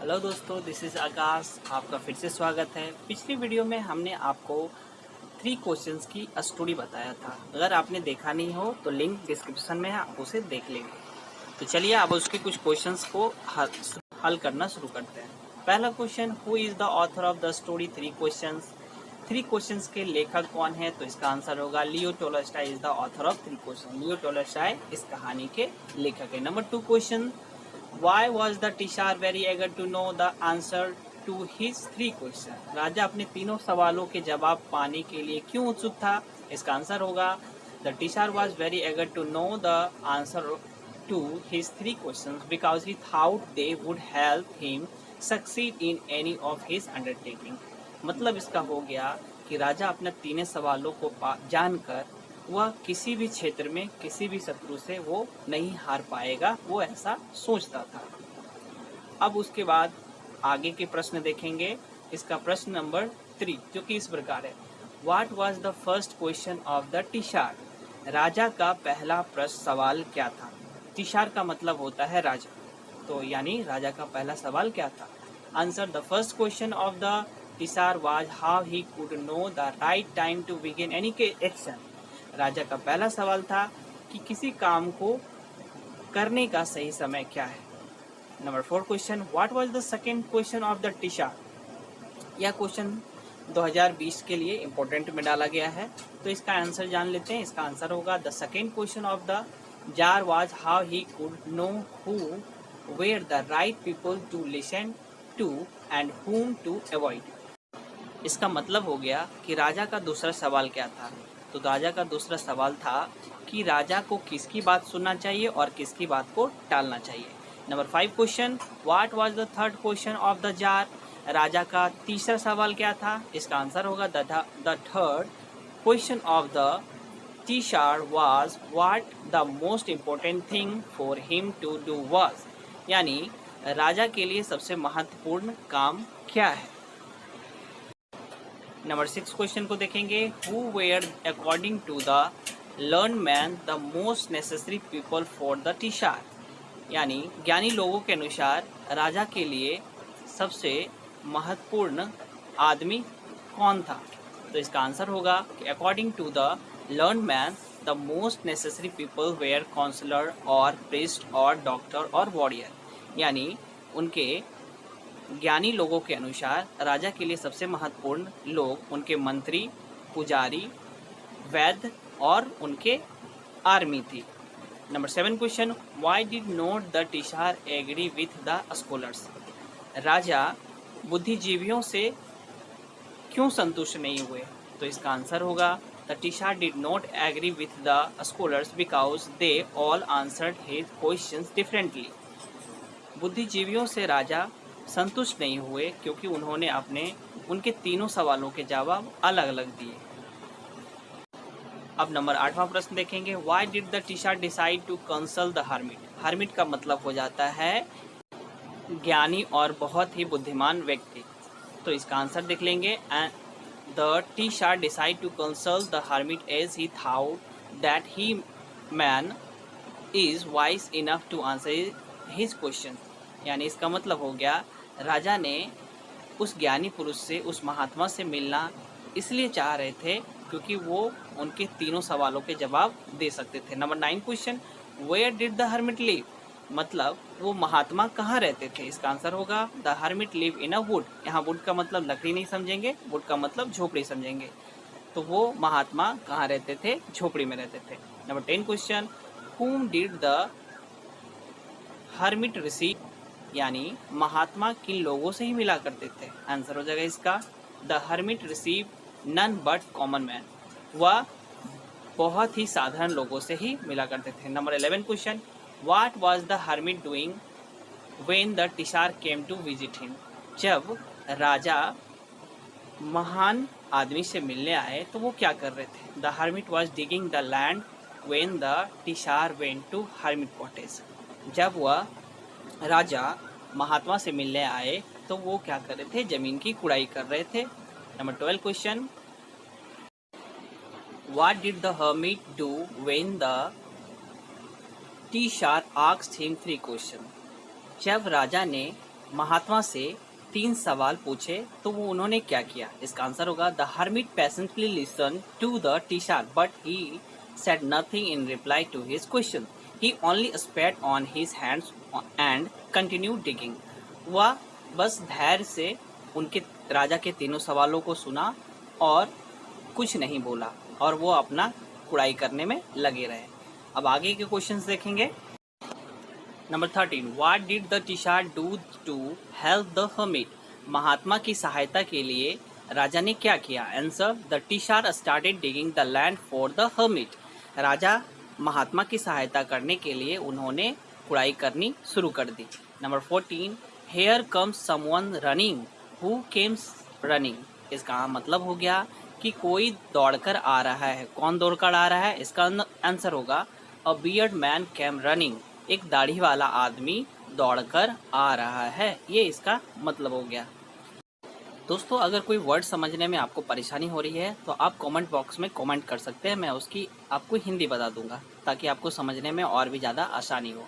Hello दोस्तों, this is आकाश। आपका फिर से स्वागत है। पिछली वीडियो में हमने आपको 3 क्वेश्चंस की स्टोरी बताया था। अगर आपने देखा नहीं हो तो लिंक डिस्क्रिप्शन में है, आप उसे देख लेंगे। तो चलिए अब उसके कुछ क्वेश्चंस को हल करना शुरू करते हैं। पहला question, who is the author of the story? 3 questions के लेखक कौन है? तो इसका आंसर होगा लियो Tolstoy is the author of 3 question. Leo Tolstoy इस कहानी के लेखक है। Number 2 question, Why was the Tishar very eager to know the answer to his 3 questions? राजा अपने तीनों सवालों के जवाब पाने के लिए क्यों उत्सुक था? इसका आंसर होगा The Tishar was very eager to know the answer to his 3 questions because he thought they would help him succeed in any of his undertaking. मतलब इसका हो गया कि राजा अपने तीनों सवालों को जानकर वह किसी भी क्षेत्र में किसी भी शत्रु से वो नहीं हार पाएगा, वो ऐसा सोचता था। अब उसके बाद आगे के प्रश्न देखेंगे। इसका प्रश्न नंबर 3 जो कि इस प्रकार है, what was the first question of the tsar? राजा का पहला प्रश्न सवाल क्या था? टिशार का मतलब होता है राजा, तो यानी राजा का पहला सवाल क्या था? Answer, the first question of the tsar was how he could know the right time to begin any action. राजा का पहला सवाल था कि किसी काम को करने का सही समय क्या है। Number 4 question, what was the second question of the tsar? यह क्वेश्चन 2020 के लिए इम्पोर्टेंट में डाला गया है, तो इसका आंसर जान लेते हैं। इसका आंसर होगा the second question of the czar was how he could know who were the right people to listen to and whom to avoid. इसका मतलब हो गया कि राजा का दूसरा सवाल क्या था? तो राजा का दूसरा सवाल था कि राजा को किसकी बात सुनना चाहिए और किसकी बात को टालना चाहिए। Number 5 question, what was the third question of the tsar? राजा का तीसरा सवाल क्या था? इसका आंसर होगा the third question of the tsar was what the most important thing for him to do was, यानी राजा के लिए सबसे महत्वपूर्ण काम क्या है। नंबर 6 क्वेश्चन को देखेंगे, who were according to the learn man the most necessary people for the tsar, यानी ज्ञानी लोगों के अनुसार राजा के लिए सबसे महत्वपूर्ण आदमी कौन था? तो इसका आंसर होगा कि according to the learn man the most necessary people were counsellor और प्रीस्ट और डॉक्टर और वॉरियर, यानी उनके ज्ञानी लोगों के अनुसार राजा के लिए सबसे महत्वपूर्ण लोग उनके मंत्री, पुजारी, वैद्य और उनके आर्मी थी। Number 7 question, why did not the tsar agree with the scholars? राजा बुद्धिजीवियों से क्यों संतुष्ट नहीं हुए? तो इसका आंसर होगा the tsar did not agree with the scholars because they all answered his questions differently. बुद्धिजीवियों से राजा संतुष्ट नहीं हुए क्योंकि उन्होंने उनके तीनों सवालों के जवाब अलग अलग दिए। अब नंबर 8वां प्रश्न देखेंगे, why did the tsar decide to consult the hermit? Hermit का मतलब हो जाता है ज्ञानी और बहुत ही बुद्धिमान व्यक्ति। तो इसका आंसर देख लेंगे, the tsar decide to consult the hermit as he thought that he man is wise enough to answer his question, यानी इसका मतलब हो गया राजा ने उस ज्ञानी पुरुष से, उस महात्मा से मिलना इसलिए चाह रहे थे क्योंकि वो उनके तीनों सवालों के जवाब दे सकते थे। Number 9 question, where did the hermit live? मतलब वो महात्मा कहाँ रहते थे? इसका आंसर होगा the hermit live in a wood. यहाँ वुड का मतलब लकड़ी नहीं समझेंगे, वुड का मतलब झोपड़ी समझेंगे। तो वो महात्मा कहाँ रहते थे? झोपड़ी में रहते थे। Number 10 question, whom did the hermit receive? यानी महात्मा किन लोगों से ही मिला करते थे? आंसर हो जाएगा इसका the hermit receive none but common man. वह बहुत ही साधारण लोगों से ही मिला करते थे। Number 11 question, what was the hermit doing when the tsar came to visit him? जब राजा महान आदमी से मिलने आए तो वो क्या कर रहे थे? The hermit was digging the land when the tsar went to hermit cottage. जब वह राजा महात्मा से मिलने आए तो वो क्या कर रहे थे? जमीन की कुड़ाई कर रहे थे। Number 12 question, what did the hermit do when the tsar asked him 3 question? जब राजा ने महात्मा से 3 सवाल पूछे तो वो उन्होंने क्या किया? इसका आंसर होगा the hermit patiently listen to the teacher but he said nothing in reply to his question. He only spat on his hands and continued digging. वह बस धैर्य से उनके राजा के तीनों सवालों को सुना और कुछ नहीं बोला और वो अपना कुड़ाई करने में लगे रहे। अब आगे के क्वेश्चंस देखेंगे। Number 13, What did the teacher do to help the hermit? महात्मा की सहायता के लिए राजा ने क्या किया? Answer, the teacher started digging the land for the hermit. राजा महात्मा की सहायता करने के लिए उन्होंने कुड़ाई करनी शुरू कर दी। Number 14, here comes someone running, who comes running? इसका मतलब हो गया कि कोई दौड़कर आ रहा है। कौन दौड़कर आ रहा है? इसका आंसर होगा a beard man came running, एक दाढ़ी वाला आदमी दौड़कर आ रहा है। ये इसका मतलब हो गया। दोस्तों, अगर कोई वर्ड समझने में आपको परेशानी हो रही है तो आप कमेंट बॉक्स में कमेंट कर सकते हैं, मैं उसकी आपको हिंदी बता दूंगा ताकि आपको समझने में और भी ज़्यादा आसानी हो।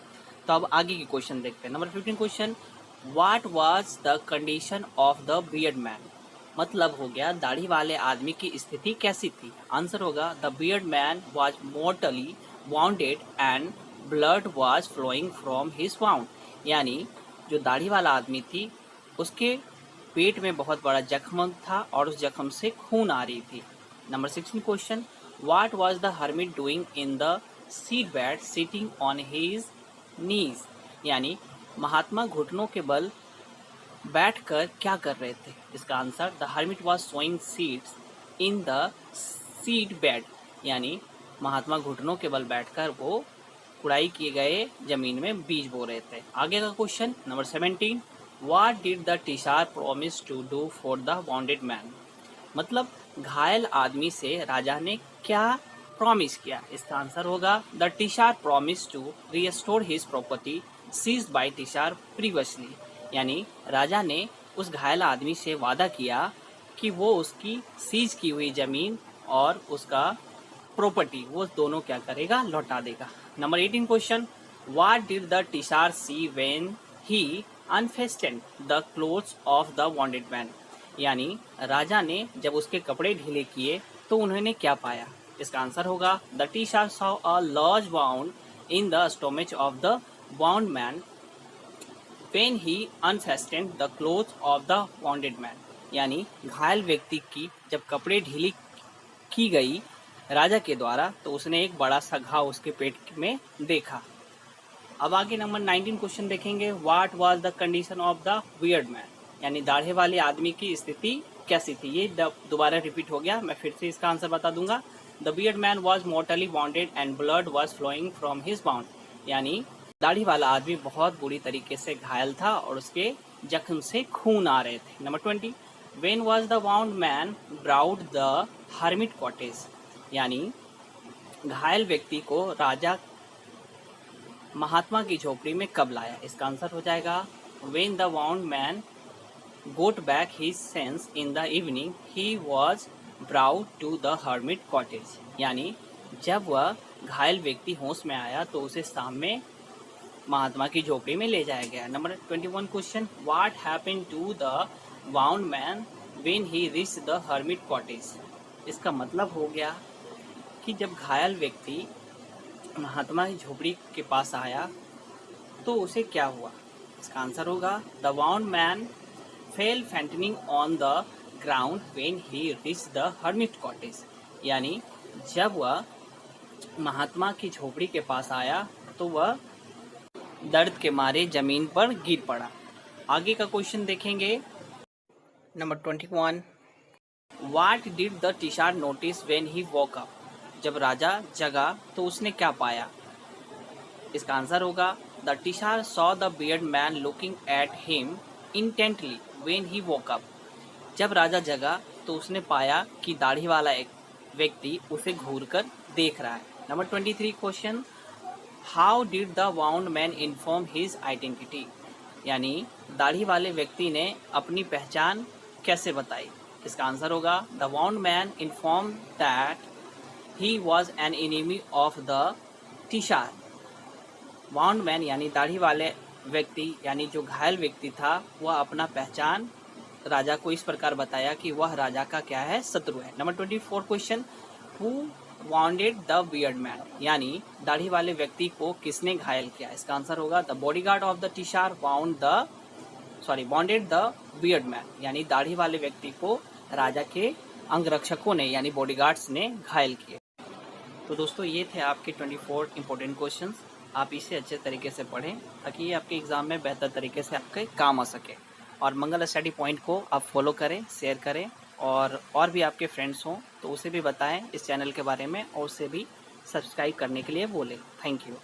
तो अब आगे की क्वेश्चन देखते हैं। Number 15 question, what was the condition of the beard man? मतलब हो गया दाढ़ी वाले आदमी की स्थिति कैसी थी? आंसर होगा the beard man was mortally wounded and blood was flowing from his wound. यानी जो दाढ़ी वाला आदमी थी उसके पेट में बहुत बड़ा जख्म था और उस जख्म से खून आ रही थी। Number 16 question, what was the hermit doing in the seat bed sitting on his knees? यानी महात्मा घुटनों के बल बैठकर क्या कर रहे थे? इसका answer, the hermit was sowing seeds in the seed bed. यानी महात्मा घुटनों के बल बैठकर वो कुड़ाई किए गए जमीन में बीज बो रहे थे। आगे का question number 17, What did the teacher promise to do for the wounded man? मतलब घायल आदमी से राजा ने क्या प्रॉमिस किया? इसका आंसर होगा the teacher promise to restore his property seized by teacher previously. यानी राजा ने उस घायल आदमी से वादा किया कि वो उसकी सीज की हुई जमीन और उसका प्रॉपर्टी वो दोनों क्या करेगा? लौटा देगा। Number 18 question, What did the teacher see when he unfastened the clothes of the wanted man? यानी राजा ने जब उसके कपड़े ढीले किए तो उन्होंने क्या पाया? इसका आंसर होगा the teacher saw a large wound in the stomach of the wound man when he unfastened the clothes of the wanted man. यानी घायल व्यक्ति की जब कपड़े ढीली की गई राजा के द्वारा तो उसने एक बड़ा सा घाव उसके पेट में देखा। अब आगे नंबर 19 क्वेश्चन देखेंगे, what was the condition of the beard man? यानी दाढ़े वाले आदमी की स्थिति कैसी थी? ये दोबारा रिपीट हो गया, मैं फिर से इसका आंसर बता दूंगा। The beard man was mortally wounded and blood was flowing from his wound. यानी दाढ़ी वाला आदमी बहुत बुरी तरीके से घायल था और उसके जख्म से खून आ रहे थे। Number 20, when was the wound man brought the hermit cottage? यानी घायल व्यक्ति को राजा महात्मा की झोपड़ी में कब लाया? इसका आंसर हो जाएगा when the wound man got back his sense in the evening he was brought to the hermit cottage. यानी जब वह घायल व्यक्ति होश में आया तो उसे शाम में महात्मा की झोपड़ी में ले जाया गया। Number 21 question, what happened to the wound man when he reached the hermit cottage? इसका मतलब हो गया कि जब घायल व्यक्ति महात्मा की झोपड़ी के पास आया तो उसे क्या हुआ? इसका आंसर होगा the wound man fell fainting on the ground when he reached the hermit cottage. यानी जब वह महात्मा की झोपड़ी के पास आया तो वह दर्द के मारे जमीन पर गिर पड़ा। आगे का क्वेश्चन देखेंगे। Number 21, what did the teacher notice when he woke up? जब राजा जगा तो उसने क्या पाया? इसका आंसर होगा the teacher saw the beard man looking at him intently when he woke up. जब राजा जगा तो उसने पाया कि दाढ़ी वाला एक व्यक्ति उसे घूरकर देख रहा है। Number 23 question, how did the wound man inform his identity? यानी दाढ़ी वाले व्यक्ति ने अपनी पहचान कैसे बताई? इसका आंसर होगा the wound man inform that he was an enemy of the teacher. Wound man यानी दाढ़ी वाले व्यक्ति यानी जो घायल व्यक्ति था वह अपना पहचान राजा को इस प्रकार बताया कि वह राजा का क्या है, शत्रु है। Number 24 question, who bounded the beard man, यानी दाढ़ी वाले व्यक्ति को किसने घायल किया। इसका आंसर होगा the bodyguard of the tsar wounded the beard man, यानी दाढ़ी वाले व्यक्ति को राजा के अंगरक्षकों ने यानी बॉडीगार्ड्स ने घायल किए। तो दोस्तों ये थे आपके 24 इंपॉर्टेंट क्वेश्चंस। आप इसे अच्छे तरीके से पढ़ें ताकि ये आपके एग्जाम में बेहतर तरीके से आपके काम आ सके। और मंगल स्टडी पॉइंट को आप फॉलो करें, शेयर करें और भी आपके फ्रेंड्स हों तो उसे भी बताएं इस चैनल के बारे में और उसे भी सब्सक्राइब करने के लिए बोलें। Thank you.